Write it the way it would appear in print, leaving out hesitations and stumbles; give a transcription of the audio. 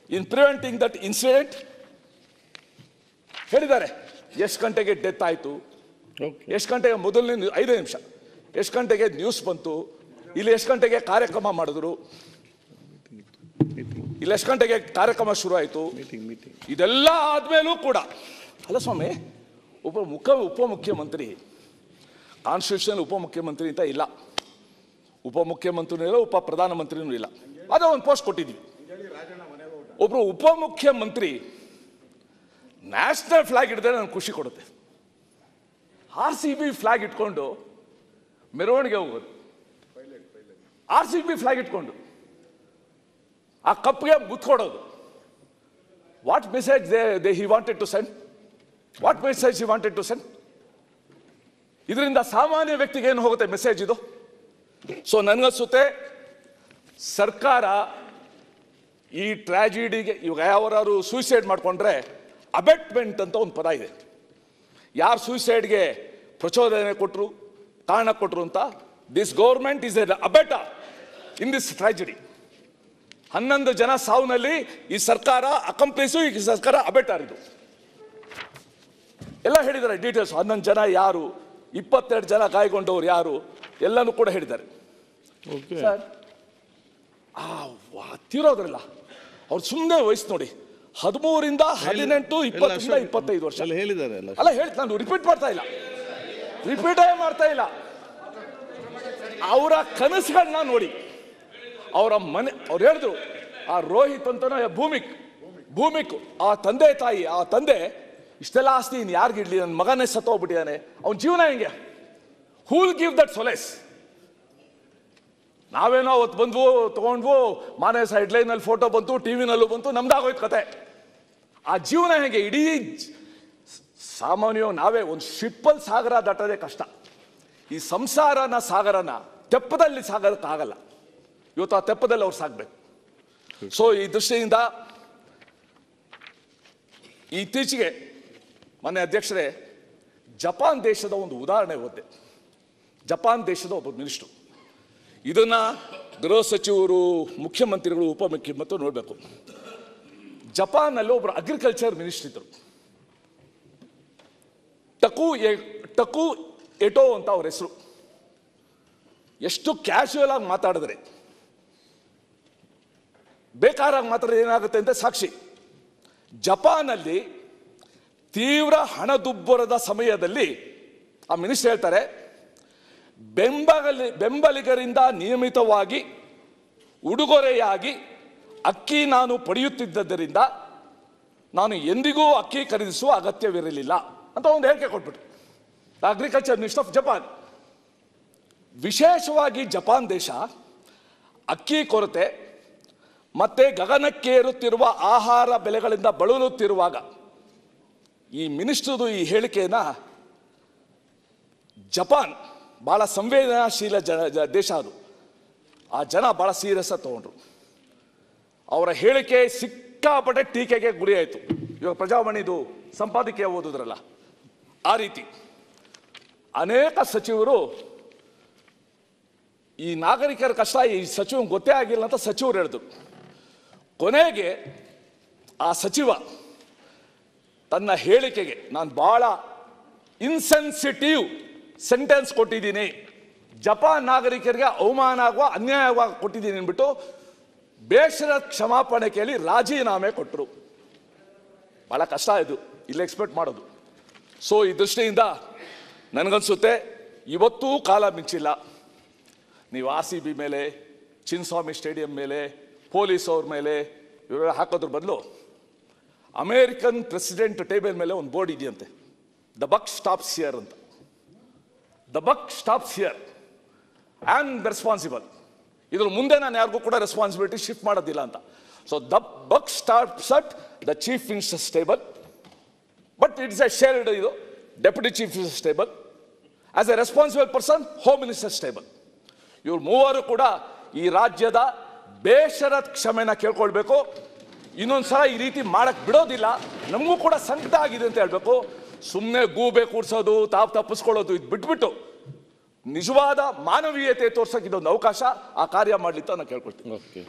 In preventing that incident ಹೇಳಿದ್ದಾರೆ. ಎಷ್ಟು ಗಂಟೆಗೆ ಡೆತ್ ಆಯಿತು, ಎಷ್ಟು ಗಂಟೆಗೆ ಮೊದಲನೇ 5 ನಿಮಿಷ, ಎಷ್ಟು ಗಂಟೆಗೆ ನ್ಯೂಸ್ ಬಂತು, ಇಲ್ಲಿ ಎಷ್ಟು ಗಂಟೆಗೆ ಕಾರ್ಯಕ್ರಮ ಮಾಡಿದ್ರು, ಇಲ್ಲಿ ಎಷ್ಟು ಗಂಟೆಗೆ ಕಾರ್ಯಕ್ರಮ ಶುರು ಆಯಿತು, ಇದೆಲ್ಲ ಆದ್ಮೇಲೂ ಕೂಡ ಅಲ್ಲ ಸ್ವಾಮಿ, ಉಪಮುಖ್ಯಮಂತ್ರಿ ಕಾನ್ಸ್ಟಿಟ್ಯೂಷನ್ ಉಪಮುಖ್ಯಮಂತ್ರಿ ಅಂತ ಇಲ್ಲ, ಉಪಮುಖ್ಯಮಂತ್ರಿನೂ ಇಲ್ಲ, ಉಪ ಪ್ರಧಾನಮಂತ್ರಿನೂ ಇಲ್ಲ. ಅದೇ ಒಂದು ಪೋಸ್ಟ್ ಕೊಟ್ಟಿದ್ವಿ. ಒಬ್ರು ಉಪಮುಖ್ಯಮಂತ್ರಿ ನ್ಯಾಷನಲ್ ಫ್ಲಾಗ್ ಹಿಡಿದ್ರೆ ನನಗೆ ಖುಷಿ ಕೊಡುತ್ತೆ. RCB ಫ್ಲಾಗ್ ಇಟ್ಕೊಂಡು ಮೆರವಣಿಗೆ ಹೋಗೋದು, RCB ಫ್ಲಾಗ್ ಇಟ್ಕೊಂಡು ಆ ಕಪ್ಗೆ ಮುತ್ಕೊಡೋದು. What message he wanted to send? What message he wanted to send? ಇದರಿಂದ ಸಾಮಾನ್ಯ ವ್ಯಕ್ತಿಗೆ ಏನು ಹೋಗುತ್ತೆ ಮೆಸೇಜ್ ಇದು? ಸೊ ನನಗನ್ಸುತ್ತೆ ಸರ್ಕಾರ ಈ ಟ್ರಾಜಿಡಿಗೆ ಇವಾಗ ಯಾರು ಸೂಸೈಡ್ ಮಾಡ್ಕೊಂಡ್ರೆ ಅಬೆಟ್ಮೆಂಟ್ ಅಂತ ಒಂದು ಪದ ಇದೆ. ಯಾರು ಸೂಸೈಡ್ಗೆ ಪ್ರಚೋದನೆ ಕೊಟ್ಟರು, ಕಾರಣ ಕೊಟ್ಟರು ಅಂತ, this government is a abettor in this tragedy. 11 ಜನ ಸಾವುನಲ್ಲಿ ಈ ಸರ್ಕಾರ ಅಕಂಪ್ಲಿಸು, ಈ ಸರ್ಕಾರ ಅಬೆಟಾರ್. ಇದು ಎಲ್ಲ ಹೇಳಿದ್ದಾರೆ ಡೀಟೇಲ್ಸ್. 11 ಜನ ಯಾರು, 22 ಜನ ಗಾಯಗೊಂಡವ್ರು ಯಾರು, ಎಲ್ಲನೂ ಕೂಡ ಹೇಳಿದ್ದಾರೆ. ಸರ್ ತೀರೋದ್ರಲ್ಲ ಅವ್ರು ಸುಮ್ಮನೆ ವಯಸ್ಸು ನೋಡಿ, 13ರಿಂದ 18, 20ರಿಂದ 25 ವರ್ಷ ಹೇಳಿದ್ದಾರೆ. ಅಲ್ಲ ಹೇಳಿ, ನಾನು ರಿಪೀಟೇ ಮಾಡ್ತಾ ಇಲ್ಲ. ಅವರ ಕನಸುಗಳನ್ನ ನೋಡಿ, ಅವರ ಮನೆ, ಅವ್ರು ಹೇಳಿದ್ರು ಆ ರೋಹಿತ್ ಅಂತನೋ ಭೂಮಿಕ್ ಆ ತಂದೆ ತಾಯಿ, ಆ ತಂದೆ ಇಷ್ಟೆಲ್ಲ ಆಸ್ತಿ ಇನ್ನು ಯಾರಿಗಿಡ್ಲಿ, ನನ್ನ ಮಗನೇ ಸತ್ತೋಗ್ಬಿಟ್ಟಿದ್ದಾನೆ, ಅವನ ಜೀವನ ಹೆಂಗೆ? Who will give that solace? ನಾವೇನೋ ಅವತ್ತು ಬಂದ್ವು, ತಗೊಂಡ್ವು, ಮಾನಸ ಹೆಡ್ಲೈನಲ್ಲಿ ಫೋಟೋ ಬಂತು, ಟಿವಿನಲ್ಲೂ ಬಂತು, ನಮ್ದಾಗೋಯ್ತು ಕತೆ. ಆ ಜೀವನ ಹೇಗೆ? ಇಡೀ ಸಾಮಾನ್ಯ ನಾವೇ ಒಂದು ಶಿಪ್ಪಲ್ ಸಾಗರ ದಾಟೋದೇ ಕಷ್ಟ. ಈ ಸಂಸಾರನ ಸಾಗರನ ತೆಪ್ಪದಲ್ಲಿ ಸಾಗಕ್ಕಾಗಲ್ಲ. ಇವತ್ತು ಆ ತೆಪ್ಪದಲ್ಲಿ ಅವ್ರು ಸಾಗಬೇಕು. ಸೊ ಈ ದೃಷ್ಟಿಯಿಂದ ಇತ್ತೀಚೆಗೆ ಮೊನ್ನೆ ಅಧ್ಯಕ್ಷರೇ ಜಪಾನ್ ದೇಶದ ಒಂದು ಉದಾಹರಣೆ ಓದಿದೆ. ಜಪಾನ್ ದೇಶದ ಒಬ್ಬ ಮಿನಿಸ್ಟ್ರು, ಇದನ್ನ ಗೃಹ ಸಚಿವರು, ಮುಖ್ಯಮಂತ್ರಿಗಳು, ಉಪಮುಖ್ಯಮಂತ್ರಿ ನೋಡಬೇಕು. ಜಪಾನ್ನಲ್ಲಿ ಒಬ್ಬರು ಅಗ್ರಿಕಲ್ಚರ್ ಮಿನಿಸ್ಟರ್ ಇದ್ದರು, ಟಕು ಎಟೋ ಅಂತ ಅವ್ರ ಹೆಸರು. ಎಷ್ಟು ಕ್ಯಾಶುಯಲ್ ಆಗಿ ಮಾತಾಡಿದ್ರೆ, ಬೇಕಾರಾಗಿ ಮಾತಾಡಿದ್ರೆ ಏನಾಗುತ್ತೆ ಅಂತ ಸಾಕ್ಷಿ. ಜಪಾನಲ್ಲಿ ತೀವ್ರ ಹಣದುಬ್ಬರದ ಸಮಯದಲ್ಲಿ ಆ ಮಿನಿಸ್ಟರ್ ಹೇಳ್ತಾರೆ, ಬೆಂಬಲಿಗರಿಂದ ನಿಯಮಿತವಾಗಿ ಉಡುಗೊರೆಯಾಗಿ ಅಕ್ಕಿ ನಾನು ಪಡೆಯುತ್ತಿದ್ದರಿಂದ ನಾನು ಎಂದಿಗೂ ಅಕ್ಕಿ ಖರೀದಿಸುವ ಅಗತ್ಯವಿರಲಿಲ್ಲ ಅಂತ ಒಂದು ಹೇಳಿಕೆ ಕೊಟ್ಬಿಟ್ಟು ಅಗ್ರಿಕಲ್ಚರ್ ಮಿನಿಸ್ಟರ್ ಆಫ್ ಜಪಾನ್. ವಿಶೇಷವಾಗಿ ಜಪಾನ್ ದೇಶ ಅಕ್ಕಿ ಕೊರತೆ ಮತ್ತೆ ಗಗನಕ್ಕೇರುತ್ತಿರುವ ಆಹಾರ ಬೆಲೆಗಳಿಂದ ಬಳಲುತ್ತಿರುವಾಗ ಈ ಮಿನಿಸ್ಟ್ರದು ಈ ಹೇಳಿಕೆಯನ್ನ ಜಪಾನ್ ಬಹಳ ಸಂವೇದನಾಶೀಲ ದೇಶ, ಅದು ಆ ಜನ ಬಹಳ ಸೀರಿಯಸ್ ಆಗಿ ತಗೊಂಡ್ರು. ಅವರ ಹೇಳಿಕೆ ಸಿಕ್ಕಾಪಟ್ಟೆ ಟೀಕೆಗೆ ಗುರಿ ಆಯಿತು. ಇವಾಗ ಪ್ರಜಾವಾಣಿದು ಸಂಪಾದಕೀಯ ಓದಿದ್ರಲ್ಲ, ಆ ರೀತಿ ಅನೇಕ ಸಚಿವರು ಈ ನಾಗರಿಕರ ಕಷ್ಟ ಈ ಸಚಿವ ಗೊತ್ತೇ ಆಗಿಲ್ಲ ಅಂತ ಸಚಿವರು ಹೇಳಿದ್ರು. ಕೊನೆಗೆ ಆ ಸಚಿವ ತನ್ನ ಹೇಳಿಕೆಗೆ ನಾನು ಬಹಳ ಇನ್ಸೆನ್ಸಿಟಿವ್ ಸೆಂಟೆನ್ಸ್ ಕೊಟ್ಟಿದ್ದೀನಿ, ಜಪಾನ್ ನಾಗರಿಕರಿಗೆ ಅವಮಾನ ಆಗುವ ಅನ್ಯಾಯವಾಗಿ ಕೊಟ್ಟಿದ್ದೀನಿ ಅಂದ್ಬಿಟ್ಟು ಬೇಷರ ಕ್ಷಮಾಪಣೆ ಕೇಳಿ ರಾಜೀನಾಮೆ ಕೊಟ್ಟರು. ಬಹಳ ಕಷ್ಟ ಇದು ಇಲ್ಲಿ ಎಕ್ಸ್ಪೆಕ್ಟ್ ಮಾಡೋದು. ಸೊ ಈ ದೃಷ್ಟಿಯಿಂದ ನನಗನ್ಸುತ್ತೆ ಇವತ್ತೂ ಕಾಲ ಮಿಂಚಿಲ್ಲ. ನೀವು RCB ಮೇಲೆ, ಚಿನ್ನಸ್ವಾಮಿ ಸ್ಟೇಡಿಯಂ ಮೇಲೆ, ಪೊಲೀಸ್ ಅವ್ರ ಮೇಲೆ ಇವೆಲ್ಲ ಹಾಕೋದ್ರ ಬದಲು ಅಮೇರಿಕನ್ ಪ್ರೆಸಿಡೆಂಟ್ ಟೇಬಲ್ ಮೇಲೆ ಒಂದು ಬೋರ್ಡ್ ಇದೆಯಂತೆ, ದ ಬಕ್ ಸ್ಟಾಪ್ಸ್ ಹಿಯರ್ ಅಂತ. The buck stops here, I am responsible. ಇದ್ರ ಮುಂದೆ ನಾನು ಯಾರಿಗೂ ಕೂಡ ರೆಸ್ಪಾನ್ಸಿಬಿಲಿಟಿ ಶಿಫ್ಟ್ ಮಾಡೋದಿಲ್ಲ ಅಂತ. So the buck stops at the chief minister's table, but it's a shared, ಇದು deputy chief minister's table, as a responsible person home minister's table. ಇವ್ರು ಮೂವರು ಕೂಡ ಈ ರಾಜ್ಯದ ಬೇಷರತ್ ಕ್ಷಮೆನ ಕೇಳ್ಕೊಳ್ಬೇಕು. ಇನ್ನೊಂದ್ಸಲ ಈ ರೀತಿ ಮಾಡಕ್ ಬಿಡೋದಿಲ್ಲ, ನಮಗೂ ಕೂಡ ಸಂಕಟ ಆಗಿದೆ ಅಂತ ಹೇಳ್ಬೇಕು. ಸುಮ್ಮನೆ ಗೂಬೆ ಕೂಡ್ಸೋದು, ತಪ್ಪಿಸ್ಕೊಳ್ಳೋದು ಇದು ಬಿಟ್ಬಿಟ್ಟು ನಿಜವಾದ ಮಾನವೀಯತೆ ತೋರ್ಸಕ್ಕೆ ಇದೊಂದು ಅವಕಾಶ, ಆ ಕಾರ್ಯ ಮಾಡ್ಲಿಕ್ಕೆ ನಾನು ಕೇಳ್ಕೊಳ್ತೀನಿ. ಓಕೆ.